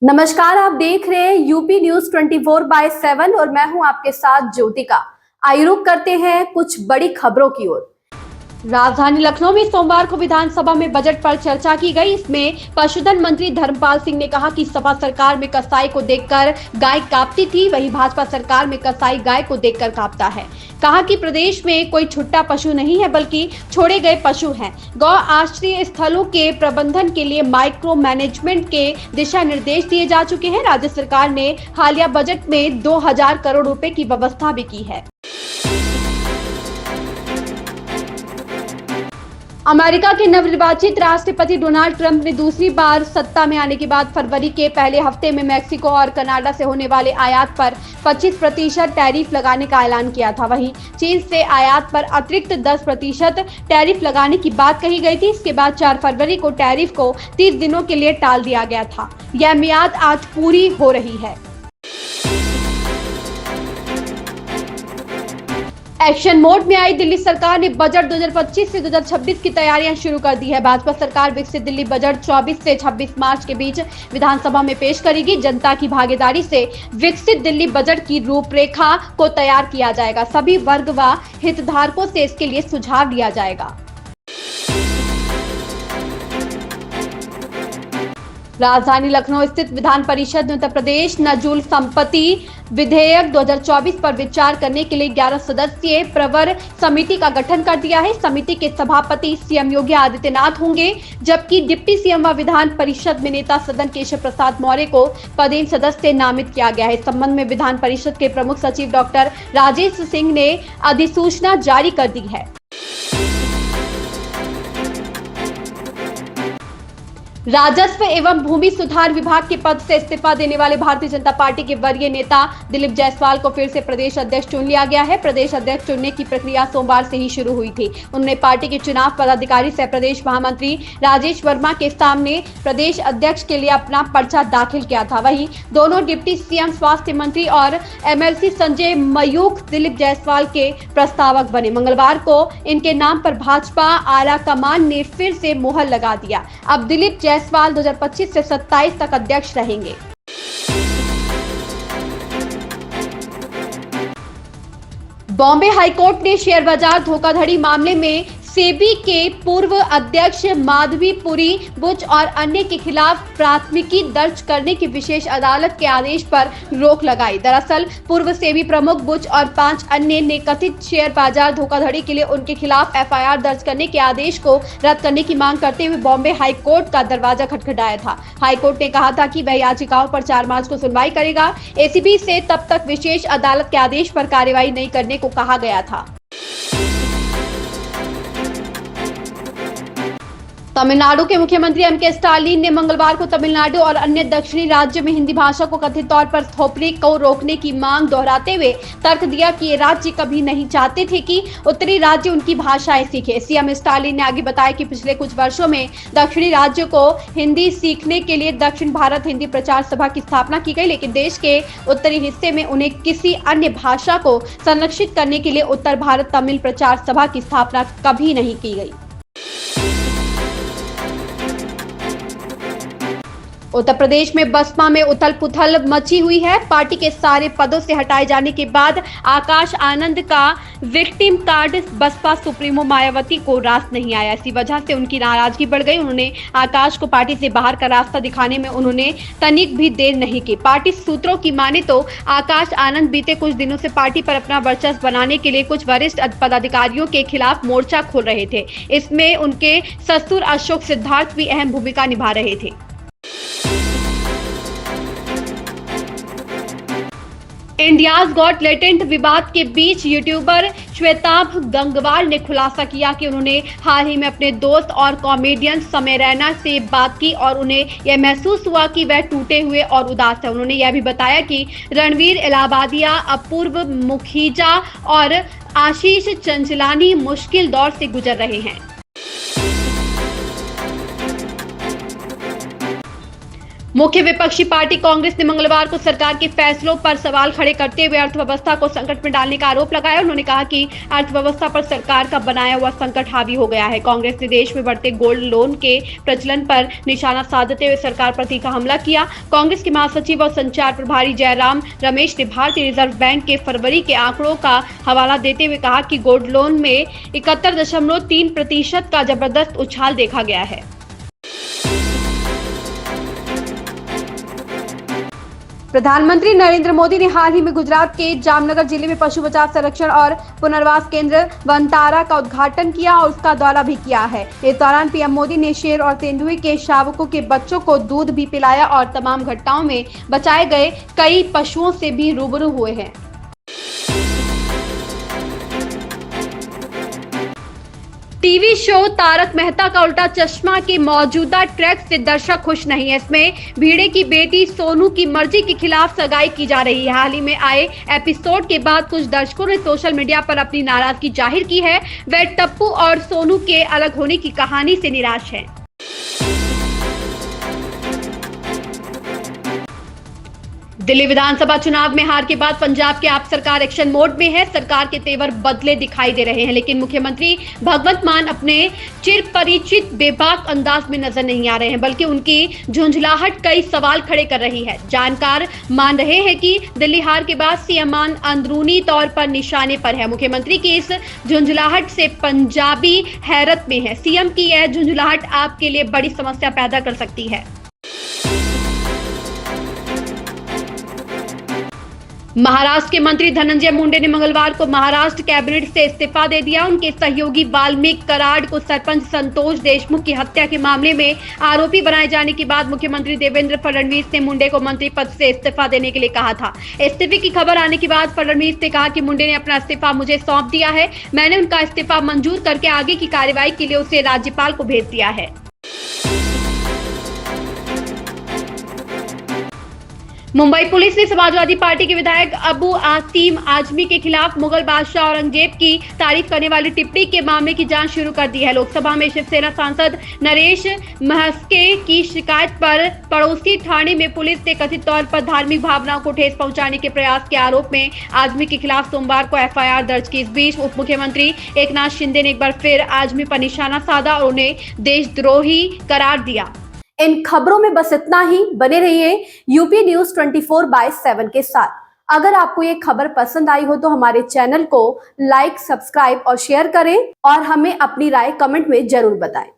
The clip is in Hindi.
नमस्कार, आप देख रहे हैं यूपी न्यूज 24/7 और मैं हूं आपके साथ ज्योतिका। आइए रुक करते हैं कुछ बड़ी खबरों की ओर। राजधानी लखनऊ में सोमवार को विधानसभा में बजट पर चर्चा की गई। इसमें पशुधन मंत्री धर्मपाल सिंह ने कहा कि सपा सरकार में कसाई को देखकर गाय कांपती थी, वहीं भाजपा सरकार में कसाई गाय को देखकर कांपता है। कहा कि प्रदेश में कोई छुट्टा पशु नहीं है बल्कि छोड़े गए पशु हैं। गौ आश्रय स्थलों के प्रबंधन के लिए माइक्रो मैनेजमेंट के दिशा निर्देश दिए जा चुके हैं। राज्य सरकार ने हालिया बजट में 2000 करोड़ रुपए की व्यवस्था भी की है। अमेरिका के नवनिर्वाचित राष्ट्रपति डोनाल्ड ट्रंप ने दूसरी बार सत्ता में आने के बाद फरवरी के पहले हफ्ते में मैक्सिको और कनाडा से होने वाले आयात पर 25% टैरिफ लगाने का ऐलान किया था। वहीं चीन से आयात पर अतिरिक्त 10% टैरिफ लगाने की बात कही गई थी। इसके बाद 4 फरवरी को टैरिफ को 30 दिनों के लिए टाल दिया गया था। यह मियाद आज पूरी हो रही है। एक्शन मोड में आई दिल्ली सरकार ने बजट 2025 से 2026 की तैयारियां शुरू कर दी है। भाजपा सरकार विकसित दिल्ली बजट 24 से 26 मार्च के बीच विधानसभा में पेश करेगी। जनता की भागीदारी से विकसित दिल्ली बजट की रूपरेखा को तैयार किया जाएगा। सभी वर्ग व हितधारकों से इसके लिए सुझाव लिया जाएगा। राजधानी लखनऊ स्थित विधान परिषद ने उत्तर प्रदेश नजूल संपत्ति विधेयक 2024 पर विचार करने के लिए 11 सदस्यीय प्रवर समिति का गठन कर दिया है। समिति के सभापति सीएम योगी आदित्यनाथ होंगे, जबकि डिप्टी सीएम व विधान परिषद में नेता सदन केशव प्रसाद मौर्य को पदेन सदस्य नामित किया गया है। इस संबंध में विधान परिषद के प्रमुख सचिव डॉक्टर राजेश सिंह ने अधिसूचना जारी कर दी है। राजस्व एवं भूमि सुधार विभाग के पद से इस्तीफा देने वाले भारतीय जनता पार्टी के वरीय नेता दिलीप जायसवाल को फिर से प्रदेश अध्यक्ष चुन लिया गया है। प्रदेश अध्यक्ष चुनने की प्रक्रिया सोमवार से ही शुरू हुई थी। उन्होंने पार्टी के चुनाव पदाधिकारी सह प्रदेश महामंत्री राजेश वर्मा के सामने प्रदेश अध्यक्ष के लिए अपना पर्चा दाखिल किया था। वहीं दोनों डिप्टी सीएम, स्वास्थ्य मंत्री और एमएलसी संजय मयूख दिलीप जायसवाल के प्रस्तावक बने। मंगलवार को इनके नाम पर भाजपा आला कमान ने फिर से मुहर लगा दिया। अब दिलीप जायसवाल 2025 से 27 तक अध्यक्ष रहेंगे। बॉम्बे हाईकोर्ट ने शेयर बाजार धोखाधड़ी मामले में सेबी के पूर्व अध्यक्ष माधवी पुरी बुच और अन्य के खिलाफ प्राथमिकी दर्ज करने की विशेष अदालत के आदेश पर रोक लगाई। दरअसल पूर्व सेबी प्रमुख बुच और 5 अन्य ने कथित शेयर बाजार धोखाधड़ी के लिए उनके खिलाफ एफआईआर दर्ज करने के आदेश को रद्द करने की मांग करते हुए बॉम्बे हाईकोर्ट का दरवाजा खटखटाया था। हाईकोर्ट ने कहा था कि वह याचिकाओं पर 4 मार्च को सुनवाई करेगा। एसीबी से तब तक विशेष अदालत के आदेश पर कार्रवाई नहीं करने को कहा गया था। तमिलनाडु के मुख्यमंत्री एमके स्टालिन ने मंगलवार को तमिलनाडु और अन्य दक्षिणी राज्यों में हिंदी भाषा को कथित तौर पर थोपने को रोकने की मांग दोहराते हुए तर्क दिया कि ये राज्य कभी नहीं चाहते थे कि उत्तरी राज्य उनकी भाषाएं सीखे। सीएम स्टालिन ने आगे बताया कि पिछले कुछ वर्षों में दक्षिणी राज्यों को हिंदी सीखने के लिए दक्षिण भारत हिंदी प्रचार सभा की स्थापना की गई, लेकिन देश के उत्तरी हिस्से में उन्हें किसी अन्य भाषा को संरक्षित करने के लिए उत्तर भारत तमिल प्रचार सभा की स्थापना कभी नहीं की गई। उत्तर प्रदेश में बसपा में उथल पुथल मची हुई है। पार्टी के सारे पदों से हटाए जाने के बाद आकाश आनंद का victim card Baspa supremo Mayawati को रास नहीं आया। इसी वजह से उनकी नाराजगी बढ़ गई। उन्होंने आकाश को पार्टी से बाहर का रास्ता दिखाने में उन्होंने तनिक भी देर नहीं की। पार्टी सूत्रों की माने तो आकाश आनंद बीते कुछ दिनों से पार्टी पर अपना वर्चस्व बनाने के लिए कुछ वरिष्ठ पदाधिकारियों के खिलाफ मोर्चा खोल रहे थे। इसमें उनके ससुर अशोक सिद्धार्थ भी अहम भूमिका निभा रहे थे। इंडियाज गॉट टैलेंट विवाद के बीच यूट्यूबर श्वेताभ गंगवार ने खुलासा किया कि उन्होंने हाल ही में अपने दोस्त और कॉमेडियन समय रैना से बात की और उन्हें यह महसूस हुआ कि वह टूटे हुए और उदास है। उन्होंने यह भी बताया कि रणवीर इलाहाबादिया, अपूर्व मुखीजा और आशीष चंचलानी मुश्किल दौर से गुजर रहे हैं। मुख्य विपक्षी पार्टी कांग्रेस ने मंगलवार को सरकार के फैसलों पर सवाल खड़े करते हुए अर्थव्यवस्था को संकट में डालने का आरोप लगाया। उन्होंने कहा कि अर्थव्यवस्था पर सरकार का बनाया हुआ संकट हावी हो गया है। कांग्रेस ने देश में बढ़ते गोल्ड लोन के प्रचलन पर निशाना साधते हुए सरकार पर तीखा हमला किया। कांग्रेस के महासचिव और संचार प्रभारी जयराम रमेश ने भारतीय रिजर्व बैंक के फरवरी के आंकड़ों का हवाला देते हुए कहा कि गोल्ड लोन में 71.3% का जबरदस्त उछाल देखा गया है। प्रधानमंत्री नरेंद्र मोदी ने हाल ही में गुजरात के जामनगर जिले में पशु बचाव संरक्षण और पुनर्वास केंद्र वनतारा का उद्घाटन किया और उसका दौरा भी किया है। इस दौरान पीएम मोदी ने शेर और तेंदुए के शावकों के बच्चों को दूध भी पिलाया और तमाम घटनाओं में बचाए गए कई पशुओं से भी रूबरू हुए हैं। टीवी शो तारक मेहता का उल्टा चश्मा के मौजूदा ट्रैक से दर्शक खुश नहीं है। इसमें भिड़े की बेटी सोनू की मर्जी के खिलाफ सगाई की जा रही है। हाल ही में आए एपिसोड के बाद कुछ दर्शकों ने सोशल मीडिया पर अपनी नाराजगी जाहिर की है। वे टप्पू और सोनू के अलग होने की कहानी से निराश हैं। दिल्ली विधानसभा चुनाव में हार के बाद पंजाब की आप सरकार एक्शन मोड में है। सरकार के तेवर बदले दिखाई दे रहे हैं, लेकिन मुख्यमंत्री भगवंत मान अपने चिर परिचित बेबाक अंदाज में नजर नहीं आ रहे हैं, बल्कि उनकी झुंझलाहट कई सवाल खड़े कर रही है। जानकार मान रहे हैं कि दिल्ली हार के बाद सीएम मान अंदरूनी तौर पर निशाने पर है। मुख्यमंत्री की इस झुंझलाहट से पंजाबी हैरत में है। सीएम की यह झुंझलाहट आपके लिए बड़ी समस्या पैदा कर सकती है। महाराष्ट्र के मंत्री धनंजय मुंडे ने मंगलवार को महाराष्ट्र कैबिनेट से इस्तीफा दे दिया। उनके सहयोगी वाल्मीकि कराड को सरपंच संतोष देशमुख की हत्या के मामले में आरोपी बनाए जाने के बाद मुख्यमंत्री देवेंद्र फडणवीस ने मुंडे को मंत्री पद से इस्तीफा देने के लिए कहा था। इस्तीफे की खबर आने के बाद फडणवीस ने कहा कि मुंडे ने अपना इस्तीफा मुझे सौंप दिया है। मैंने उनका इस्तीफा मंजूर करके आगे की कार्रवाई के लिए उसे राज्यपाल को भेज दिया है। मुंबई पुलिस ने समाजवादी पार्टी के विधायक अबू आसिम आजमी के खिलाफ मुगल बादशाह औरंगजेब की तारीफ करने वाली टिप्पणी के मामले की जांच शुरू कर दी है। लोकसभा में शिवसेना सांसद नरेश महस्के की शिकायत पर पड़ोसी थाने में पुलिस ने कथित तौर पर धार्मिक भावनाओं को ठेस पहुंचाने के प्रयास के आरोप में आजमी के खिलाफ सोमवार को एफआईआर दर्ज की। इस बीच उप मुख्यमंत्री एकनाथ शिंदे ने एक बार फिर आजमी पर निशाना साधा और उन्हें देशद्रोही करार दिया। इन खबरों में बस इतना ही। बने रहिए यूपी न्यूज 24/7 के साथ। अगर आपको ये खबर पसंद आई हो तो हमारे चैनल को लाइक, सब्सक्राइब और शेयर करें और हमें अपनी राय कमेंट में जरूर बताएं।